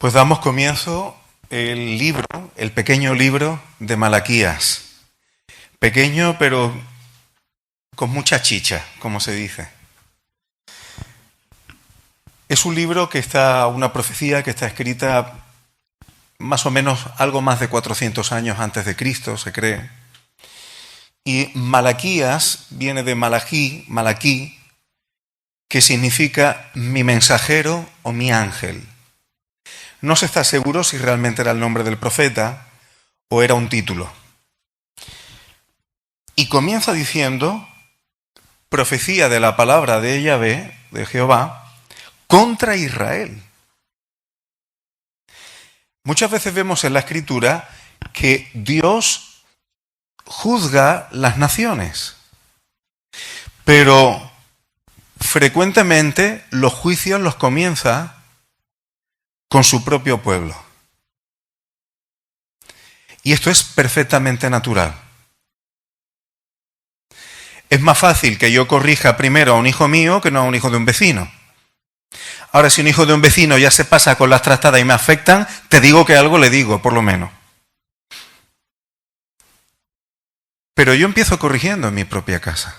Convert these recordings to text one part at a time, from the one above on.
Pues damos comienzo el pequeño libro de Malaquías. Pequeño, pero con mucha chicha, como se dice. Es un libro una profecía que está escrita más o menos algo más de 400 años antes de Cristo, se cree. Y Malaquías viene de Malaquí, que significa mi mensajero o mi ángel. No se está seguro si realmente era el nombre del profeta o era un título. Y comienza diciendo, profecía de la palabra de Yahvé, de Jehová, contra Israel. Muchas veces vemos en la Escritura que Dios juzga las naciones, pero frecuentemente los juicios los comienza con su propio pueblo. Y esto es perfectamente natural. Es más fácil que yo corrija primero a un hijo mío que no a un hijo de un vecino. Ahora, si un hijo de un vecino ya se pasa con las trastadas y me afectan, te digo que algo le digo, por lo menos. Pero yo empiezo corrigiendo en mi propia casa.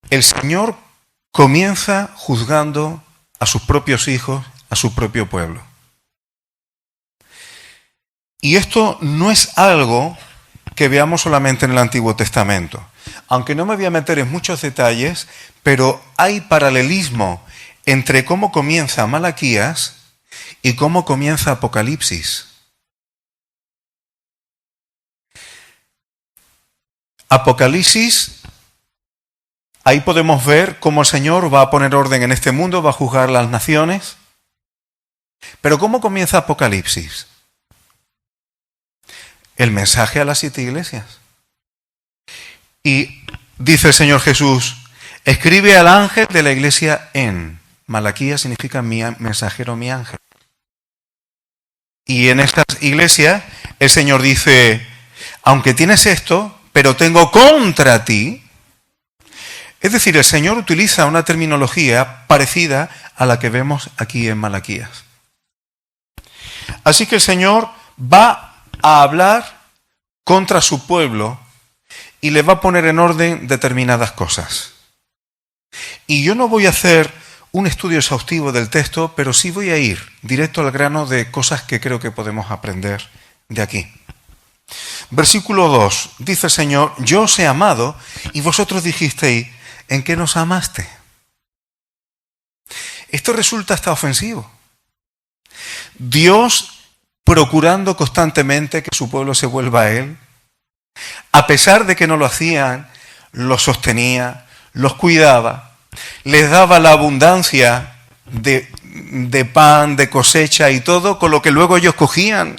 El Señor comienza juzgando a sus propios hijos, a su propio pueblo. Y esto no es algo que veamos solamente en el Antiguo Testamento. Aunque no me voy a meter en muchos detalles, pero hay paralelismo entre cómo comienza Malaquías y cómo comienza Apocalipsis. Apocalipsis, ahí podemos ver cómo el Señor va a poner orden en este mundo, va a juzgar las naciones. Pero ¿cómo comienza Apocalipsis? El mensaje a las 7 iglesias. Y dice el Señor Jesús, escribe al ángel de la iglesia en. Malaquías significa mi mensajero, mi ángel. Y en estas iglesias el Señor dice, aunque tienes esto, pero tengo contra ti. Es decir, el Señor utiliza una terminología parecida a la que vemos aquí en Malaquías. Así que el Señor va a hablar contra su pueblo y le va a poner en orden determinadas cosas. Y yo no voy a hacer un estudio exhaustivo del texto, pero sí voy a ir directo al grano de cosas que creo que podemos aprender de aquí. Versículo 2, dice el Señor, yo os he amado y vosotros dijisteis, ¿en qué nos amaste? Esto resulta hasta ofensivo. Dios procurando constantemente que su pueblo se vuelva a Él, a pesar de que no lo hacían, los sostenía, los cuidaba, les daba la abundancia de pan, de cosecha y todo, con lo que luego ellos cogían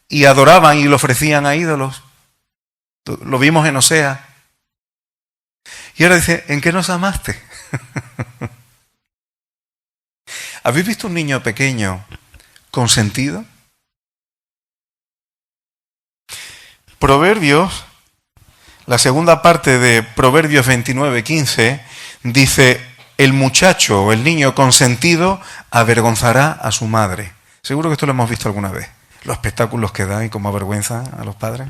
y adoraban y lo ofrecían a ídolos. Lo vimos en Oseas. Y ahora dice, ¿en qué nos amaste? ¿Habéis visto un niño pequeño consentido? Proverbios, la segunda parte de Proverbios 29:15, dice, el muchacho o el niño consentido avergonzará a su madre. Seguro que esto lo hemos visto alguna vez. Los espectáculos que da y cómo avergüenza a los padres.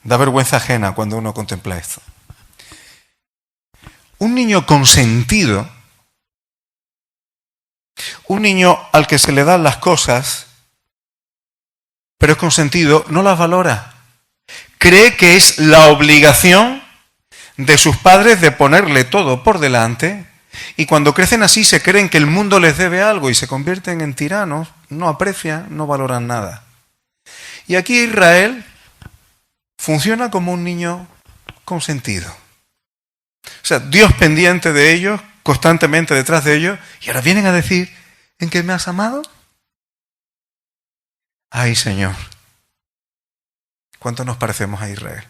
Da vergüenza ajena cuando uno contempla esto. Un niño consentido, un niño al que se le dan las cosas, pero es consentido, no las valora. Cree que es la obligación de sus padres de ponerle todo por delante, y cuando crecen así se creen que el mundo les debe algo y se convierten en tiranos, no aprecian, no valoran nada. Y aquí Israel funciona como un niño consentido. O sea, Dios pendiente de ellos, constantemente detrás de ellos, y ahora vienen a decir, ¿en qué me has amado? Ay, Señor, ¿cuánto nos parecemos a Israel?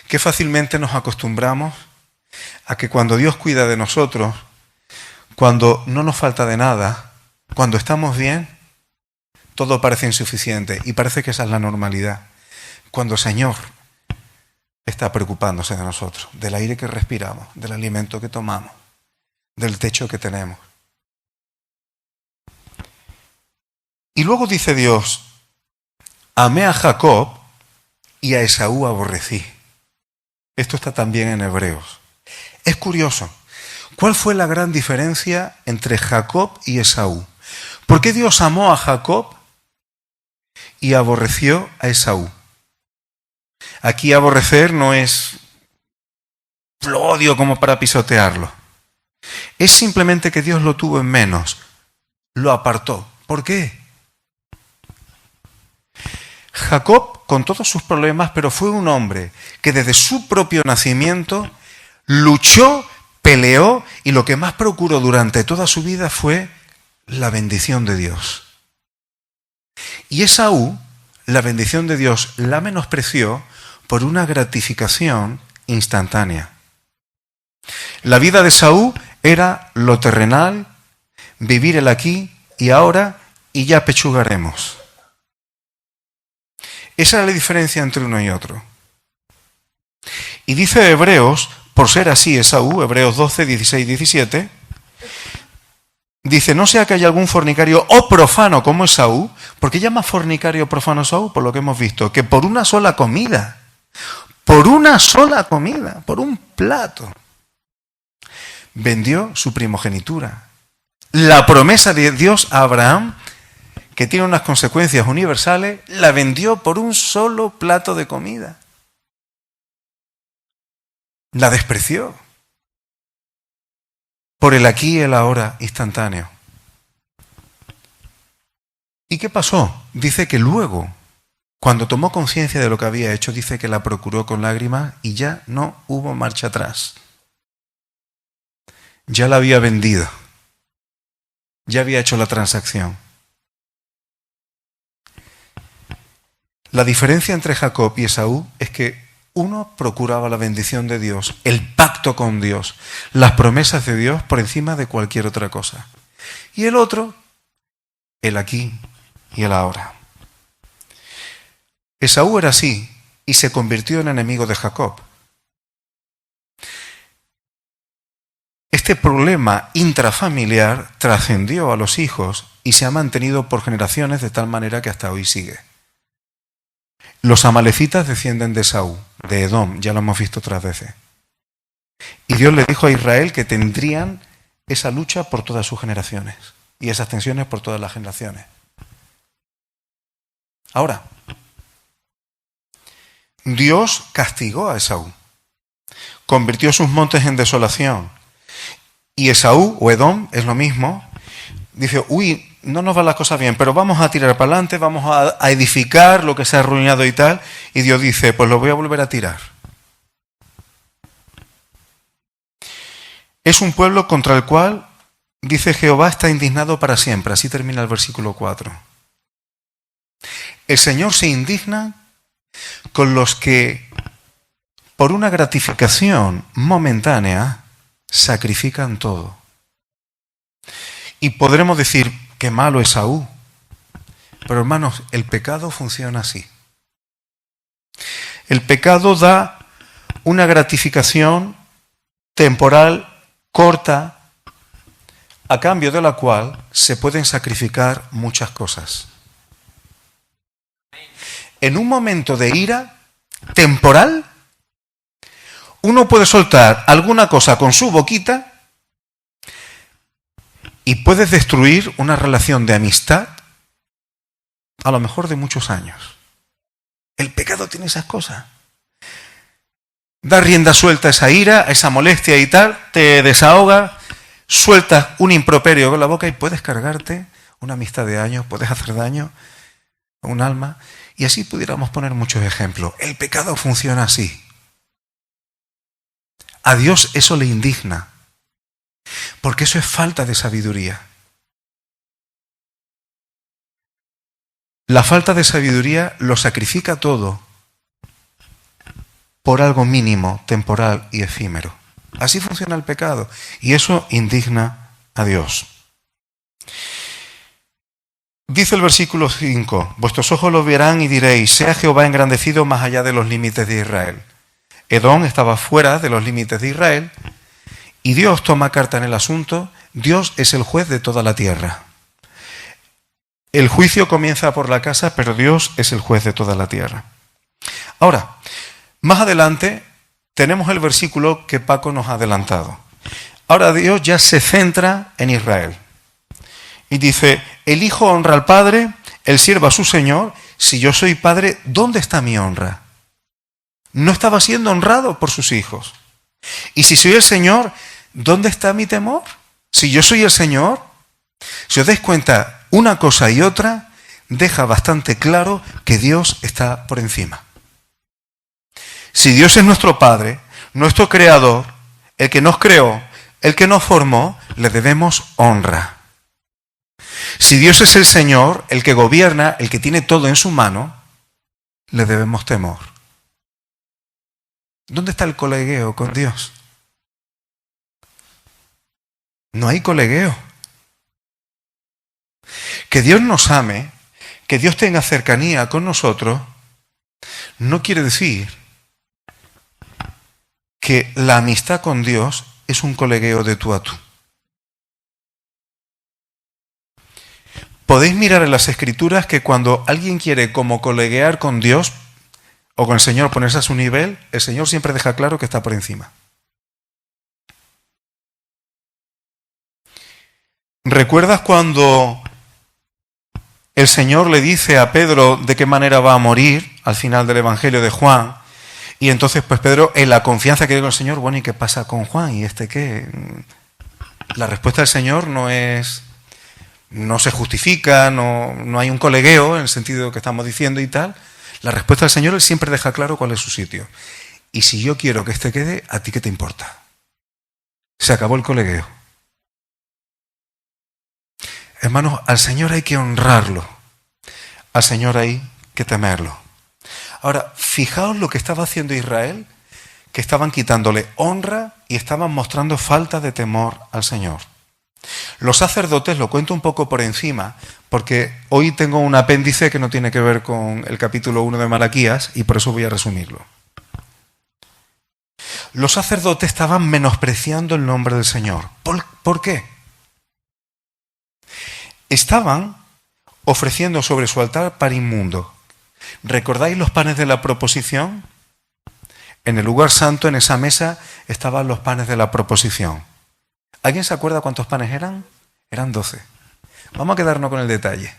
Qué fácilmente nos acostumbramos a que cuando Dios cuida de nosotros, cuando no nos falta de nada, cuando estamos bien, todo parece insuficiente y parece que esa es la normalidad. Cuando el Señor está preocupándose de nosotros, del aire que respiramos, del alimento que tomamos, del techo que tenemos. Y luego dice Dios, amé a Jacob y a Esaú aborrecí. Esto está también en Hebreos. Es curioso. ¿Cuál fue la gran diferencia entre Jacob y Esaú? ¿Por qué Dios amó a Jacob y aborreció a Esaú? Aquí aborrecer no es lo odio como para pisotearlo. Es simplemente que Dios lo tuvo en menos, lo apartó. ¿Por qué? Jacob, con todos sus problemas, pero fue un hombre que desde su propio nacimiento luchó, peleó y lo que más procuró durante toda su vida fue la bendición de Dios. Y Esaú, la bendición de Dios, la menospreció por una gratificación instantánea. La vida de Esaú era lo terrenal, vivir el aquí y ahora y ya pechugaremos. Esa es la diferencia entre uno y otro. Y dice Hebreos, por ser así Esaú, Hebreos 12, 16, 17, dice, no sea que haya algún fornicario o profano como Esaú, porque llama fornicario o profano Esaú, por lo que hemos visto, que por una sola comida, por un plato, vendió su primogenitura. La promesa de Dios a Abraham, que tiene unas consecuencias universales, la vendió por un solo plato de comida. La despreció por el aquí y el ahora instantáneo. ¿Y qué pasó? Dice que luego, cuando tomó conciencia de lo que había hecho, dice que la procuró con lágrimas y ya no hubo marcha atrás. Ya la había vendido. Ya había hecho la transacción. La diferencia entre Jacob y Esaú es que uno procuraba la bendición de Dios, el pacto con Dios, las promesas de Dios por encima de cualquier otra cosa. Y el otro, el aquí y el ahora. Esaú era así y se convirtió en enemigo de Jacob. Este problema intrafamiliar trascendió a los hijos y se ha mantenido por generaciones de tal manera que hasta hoy sigue. Los amalecitas descienden de Esaú, de Edom, ya lo hemos visto otras veces. Y Dios le dijo a Israel que tendrían esa lucha por todas sus generaciones y esas tensiones por todas las generaciones. Ahora, Dios castigó a Esaú, convirtió sus montes en desolación. Y Esaú, o Edom, es lo mismo, dice, no nos van las cosas bien, pero vamos a tirar para adelante, vamos a edificar lo que se ha arruinado y tal. Y Dios dice, pues lo voy a volver a tirar. Es un pueblo contra el cual, dice Jehová, está indignado para siempre. Así termina el versículo 4. El Señor se indigna con los que, por una gratificación momentánea, sacrifican todo. Y podremos decir, qué malo Esaú. Pero hermanos, el pecado funciona así. El pecado da una gratificación temporal corta, a cambio de la cual se pueden sacrificar muchas cosas. En un momento de ira temporal, uno puede soltar alguna cosa con su boquita y puedes destruir una relación de amistad, a lo mejor de muchos años. El pecado tiene esas cosas. Da rienda suelta a esa ira, a esa molestia y tal, te desahoga, sueltas un improperio con la boca y puedes cargarte una amistad de años, puedes hacer daño a un alma. Y así pudiéramos poner muchos ejemplos. El pecado funciona así. A Dios eso le indigna. Porque eso es falta de sabiduría. La falta de sabiduría lo sacrifica todo por algo mínimo, temporal y efímero. Así funciona el pecado. Y eso indigna a Dios. Dice el versículo 5, vuestros ojos lo verán y diréis, sea Jehová engrandecido más allá de los límites de Israel. Edom estaba fuera de los límites de Israel y Dios toma carta en el asunto. Dios es el juez de toda la tierra. El juicio comienza por la casa, pero Dios es el juez de toda la tierra. Ahora, más adelante tenemos el versículo que Paco nos ha adelantado. Ahora Dios ya se centra en Israel. Y dice, el hijo honra al padre, el siervo a su señor. Si yo soy padre, ¿dónde está mi honra? No estaba siendo honrado por sus hijos. Y si soy el Señor, ¿dónde está mi temor? Si yo soy el Señor, si os dais cuenta, una cosa y otra deja bastante claro que Dios está por encima. Si Dios es nuestro Padre, nuestro Creador, el que nos creó, el que nos formó, le debemos honra. Si Dios es el Señor, el que gobierna, el que tiene todo en su mano, le debemos temor. ¿Dónde está el colegueo con Dios? No hay colegueo. Que Dios nos ame, que Dios tenga cercanía con nosotros, no quiere decir que la amistad con Dios es un colegueo de tú a tú. Podéis mirar en las Escrituras que cuando alguien quiere como coleguear con Dios o con el Señor, ponerse a su nivel, el Señor siempre deja claro que está por encima. ¿Recuerdas cuando el Señor le dice a Pedro de qué manera va a morir al final del Evangelio de Juan? Y entonces pues Pedro, en la confianza que tiene con el Señor, bueno, ¿y qué pasa con Juan? ¿Y este qué? La respuesta del Señor no se justifica, no hay un colegueo en el sentido que estamos diciendo y tal. La respuesta del Señor, Él siempre deja claro cuál es su sitio. Y si yo quiero que este quede, ¿a ti qué te importa? Se acabó el colegueo. Hermanos, al Señor hay que honrarlo. Al Señor hay que temerlo. Ahora, fijaos lo que estaba haciendo Israel, que estaban quitándole honra y estaban mostrando falta de temor al Señor. Los sacerdotes, lo cuento un poco por encima, porque hoy tengo un apéndice que no tiene que ver con el capítulo 1 de Malaquías y por eso voy a resumirlo. Los sacerdotes estaban menospreciando el nombre del Señor. ¿Por qué? Estaban ofreciendo sobre su altar pan inmundo. ¿Recordáis los panes de la proposición? En el lugar santo, en esa mesa, estaban los panes de la proposición. ¿Alguien se acuerda cuántos panes eran? Eran 12. Vamos a quedarnos con el detalle.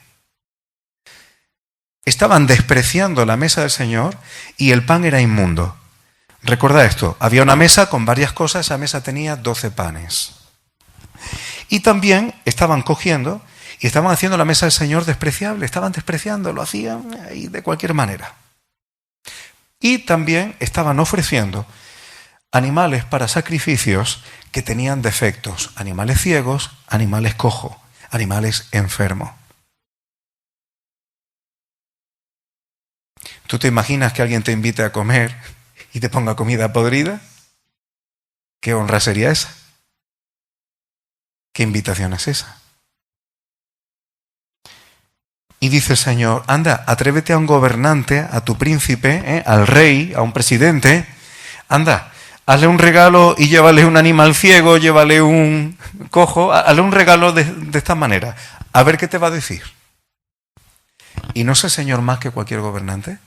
Estaban despreciando la mesa del Señor y el pan era inmundo. Recuerda esto, había una mesa con varias cosas, esa mesa tenía 12 panes. Y también estaban cogiendo y estaban haciendo la mesa del Señor despreciable, estaban despreciando, lo hacían ahí de cualquier manera. Y también estaban ofreciendo animales para sacrificios que tenían defectos, animales ciegos, animales cojos, animales enfermos. ¿Tú te imaginas que alguien te invite a comer y te ponga comida podrida? ¿Qué honra sería esa? ¿Qué invitación es esa? Y dice el Señor, anda, atrévete a un gobernante, a tu príncipe, al rey, a un presidente, anda, hazle un regalo y llévale un animal ciego, llévale un cojo, hazle un regalo de esta manera, a ver qué te va a decir. ¿Y no es el Señor más que cualquier gobernante?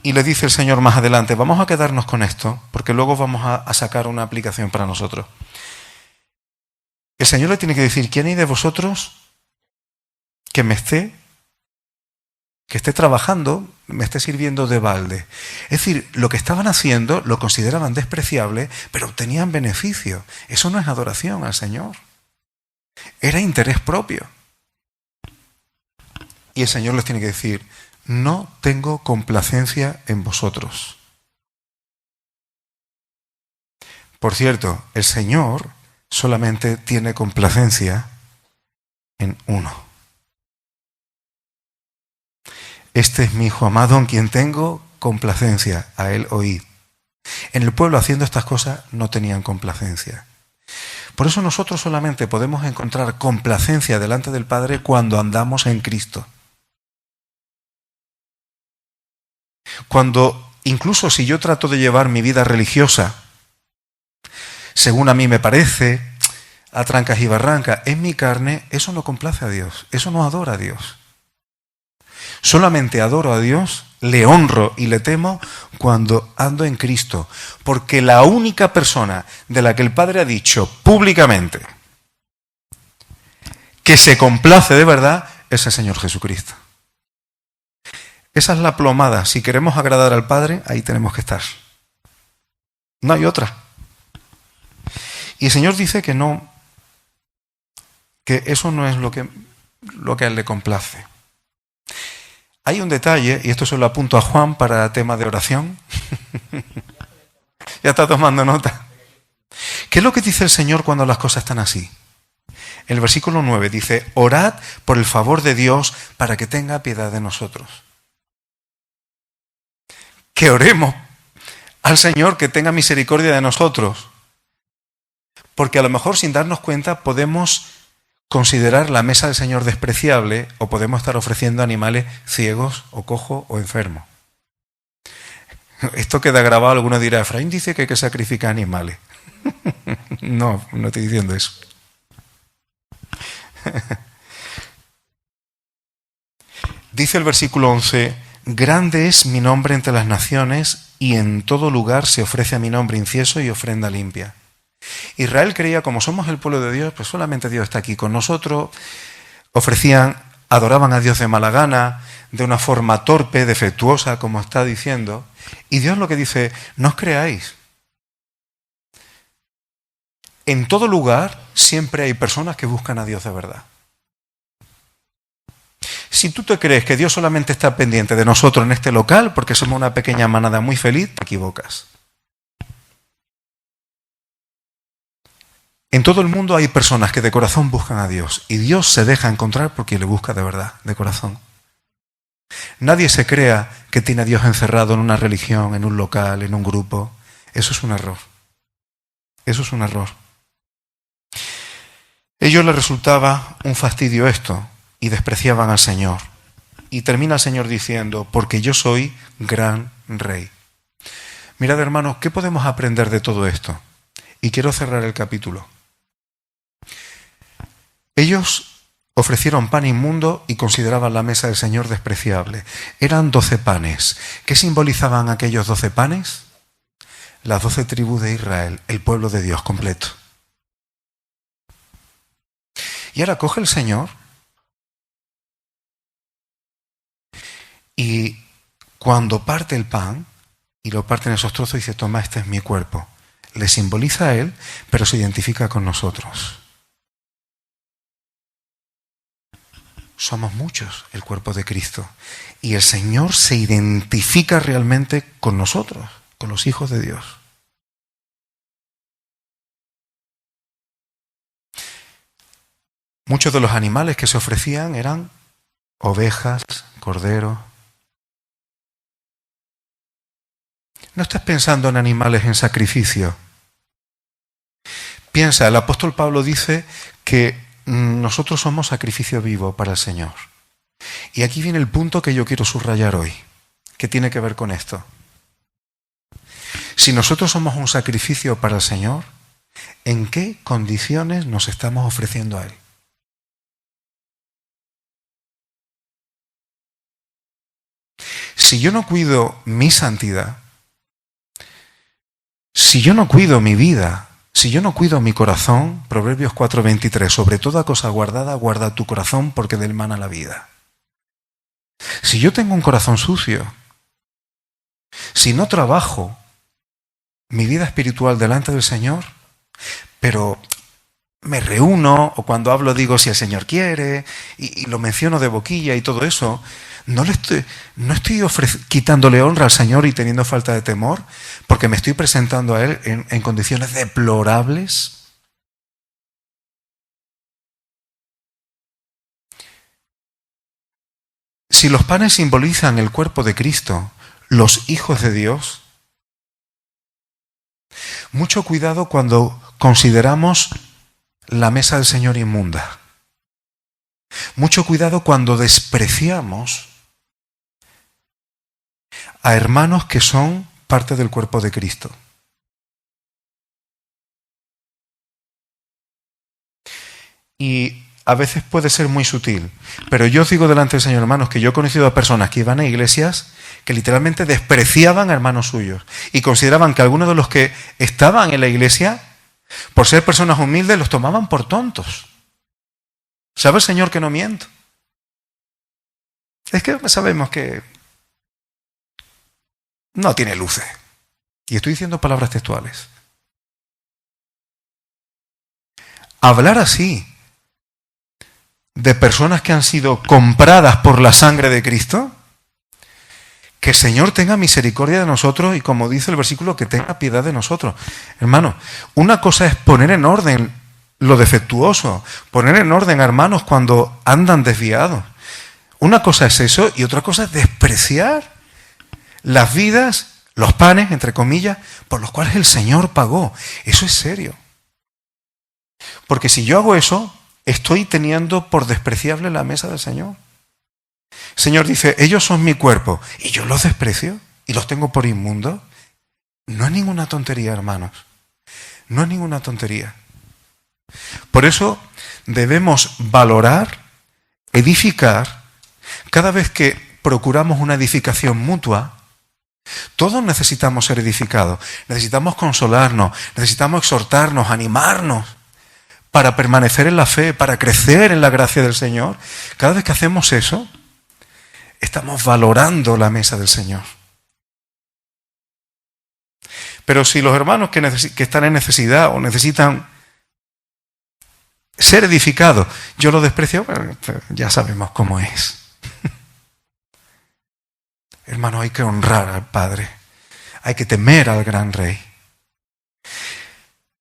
Y le dice el Señor más adelante, vamos a quedarnos con esto, porque luego vamos a sacar una aplicación para nosotros. El Señor le tiene que decir, ¿quién hay de vosotros que esté trabajando, me esté sirviendo de balde? Es decir, lo que estaban haciendo lo consideraban despreciable, pero obtenían beneficio. Eso no es adoración al Señor. Era interés propio. Y el Señor les tiene que decir, no tengo complacencia en vosotros. Por cierto, el Señor solamente tiene complacencia en uno. Este es mi Hijo amado en quien tengo complacencia, a él oíd. En el pueblo haciendo estas cosas no tenían complacencia. Por eso nosotros solamente podemos encontrar complacencia delante del Padre cuando andamos en Cristo. Cuando, incluso si yo trato de llevar mi vida religiosa según a mí me parece, a trancas y barrancas en mi carne, eso no complace a Dios, eso no adora a Dios. Solamente adoro a Dios, le honro y le temo cuando ando en Cristo, porque la única persona de la que el Padre ha dicho públicamente que se complace de verdad es el Señor Jesucristo. Esa es la plomada. Si queremos agradar al Padre, ahí tenemos que estar. No hay otra. Y el Señor dice que no, que eso no es lo que a Él le complace. Hay un detalle, y esto se lo apunto a Juan para tema de oración. Ya está tomando nota. ¿Qué es lo que dice el Señor cuando las cosas están así? El versículo 9 dice, orad por el favor de Dios para que tenga piedad de nosotros. Que oremos al Señor que tenga misericordia de nosotros. Porque a lo mejor sin darnos cuenta podemos considerar la mesa del Señor despreciable o podemos estar ofreciendo animales ciegos o cojos o enfermos. Esto queda grabado, alguno dirá, Efraín dice que hay que sacrificar animales. No, no estoy diciendo eso. Dice el versículo 11, grande es mi nombre entre las naciones y en todo lugar se ofrece a mi nombre incienso y ofrenda limpia. Israel creía, como somos el pueblo de Dios, pues solamente Dios está aquí con nosotros. Adoraban a Dios de mala gana, de una forma torpe, defectuosa, como está diciendo. Y Dios lo que dice, no os creáis. En todo lugar siempre hay personas que buscan a Dios de verdad. Si tú te crees que Dios solamente está pendiente de nosotros en este local, porque somos una pequeña manada muy feliz, te equivocas. En todo el mundo hay personas que de corazón buscan a Dios y Dios se deja encontrar porque le busca de verdad, de corazón. Nadie se crea que tiene a Dios encerrado en una religión, en un local, en un grupo. Eso es un error. Eso es un error. A ellos les resultaba un fastidio esto y despreciaban al Señor. Y termina el Señor diciendo, porque yo soy gran rey. Mirad, hermanos, ¿qué podemos aprender de todo esto? Y quiero cerrar el capítulo. Ellos ofrecieron pan inmundo y consideraban la mesa del Señor despreciable. Eran 12 panes. ¿Qué simbolizaban aquellos 12 panes? Las 12 tribus de Israel, el pueblo de Dios completo. Y ahora coge el Señor y cuando parte el pan y lo parte en esos trozos dice, toma, este es mi cuerpo. Le simboliza a Él, pero se identifica con nosotros. Somos muchos el cuerpo de Cristo y el Señor se identifica realmente con nosotros, con los hijos de Dios. Muchos de los animales que se ofrecían eran ovejas, corderos. No estés pensando en animales en sacrificio. Piensa, el apóstol Pablo dice que nosotros somos sacrificio vivo para el Señor. Y aquí viene el punto que yo quiero subrayar hoy, que tiene que ver con esto. Si nosotros somos un sacrificio para el Señor, ¿en qué condiciones nos estamos ofreciendo a Él? Si yo no cuido mi santidad, si yo no cuido mi vida, si yo no cuido mi corazón, Proverbios 4:23, sobre toda cosa guardada, guarda tu corazón porque de él mana la vida. Si yo tengo un corazón sucio, si no trabajo mi vida espiritual delante del Señor, pero me reúno o cuando hablo digo si el Señor quiere y lo menciono de boquilla y todo eso, no estoy quitándole honra al Señor y teniendo falta de temor porque me estoy presentando a Él en condiciones deplorables. Si los panes simbolizan el cuerpo de Cristo, los hijos de Dios, mucho cuidado cuando consideramos la mesa del Señor inmunda. Mucho cuidado cuando despreciamos a hermanos que son parte del cuerpo de Cristo. Y a veces puede ser muy sutil. Pero yo os digo delante del Señor, hermanos, que yo he conocido a personas que iban a iglesias que literalmente despreciaban a hermanos suyos y consideraban que algunos de los que estaban en la iglesia, por ser personas humildes, los tomaban por tontos. ¿Sabe el Señor que no miento? Es que sabemos que no tiene luces. Y estoy diciendo palabras textuales. Hablar así de personas que han sido compradas por la sangre de Cristo, que el Señor tenga misericordia de nosotros y, como dice el versículo, que tenga piedad de nosotros. Hermano, una cosa es poner en orden lo defectuoso, poner en orden a hermanos cuando andan desviados. Una cosa es eso y otra cosa es despreciar las vidas, los panes, entre comillas, por los cuales el Señor pagó. Eso es serio. Porque si yo hago eso, estoy teniendo por despreciable la mesa del Señor. El Señor dice, ellos son mi cuerpo, y yo los desprecio y los tengo por inmundos. No es ninguna tontería, hermanos. No es ninguna tontería. Por eso debemos valorar, edificar, cada vez que procuramos una edificación mutua. Todos necesitamos ser edificados, necesitamos consolarnos, necesitamos exhortarnos, animarnos para permanecer en la fe, para crecer en la gracia del Señor. Cada vez que hacemos eso, estamos valorando la mesa del Señor. Pero si los hermanos que están en necesidad o necesitan ser edificados, yo los desprecio, bueno, ya sabemos cómo es. Hermano, hay que honrar al Padre, hay que temer al gran Rey.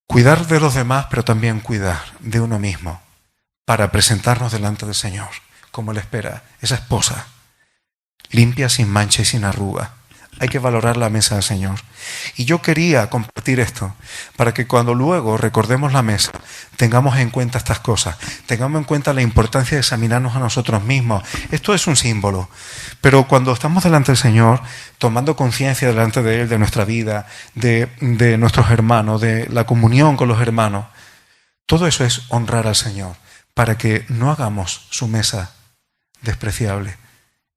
Cuidar de los demás, pero también cuidar de uno mismo para presentarnos delante del Señor, como Él espera, esa esposa, limpia, sin mancha y sin arruga. Hay que valorar la mesa del Señor. Y yo quería compartir esto para que cuando luego recordemos la mesa, tengamos en cuenta estas cosas, tengamos en cuenta la importancia de examinarnos a nosotros mismos. Esto es un símbolo, pero cuando estamos delante del Señor, tomando conciencia delante de Él, de nuestra vida, de nuestros hermanos, de la comunión con los hermanos, todo eso es honrar al Señor, para que no hagamos su mesa despreciable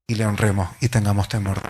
y le honremos y tengamos temor.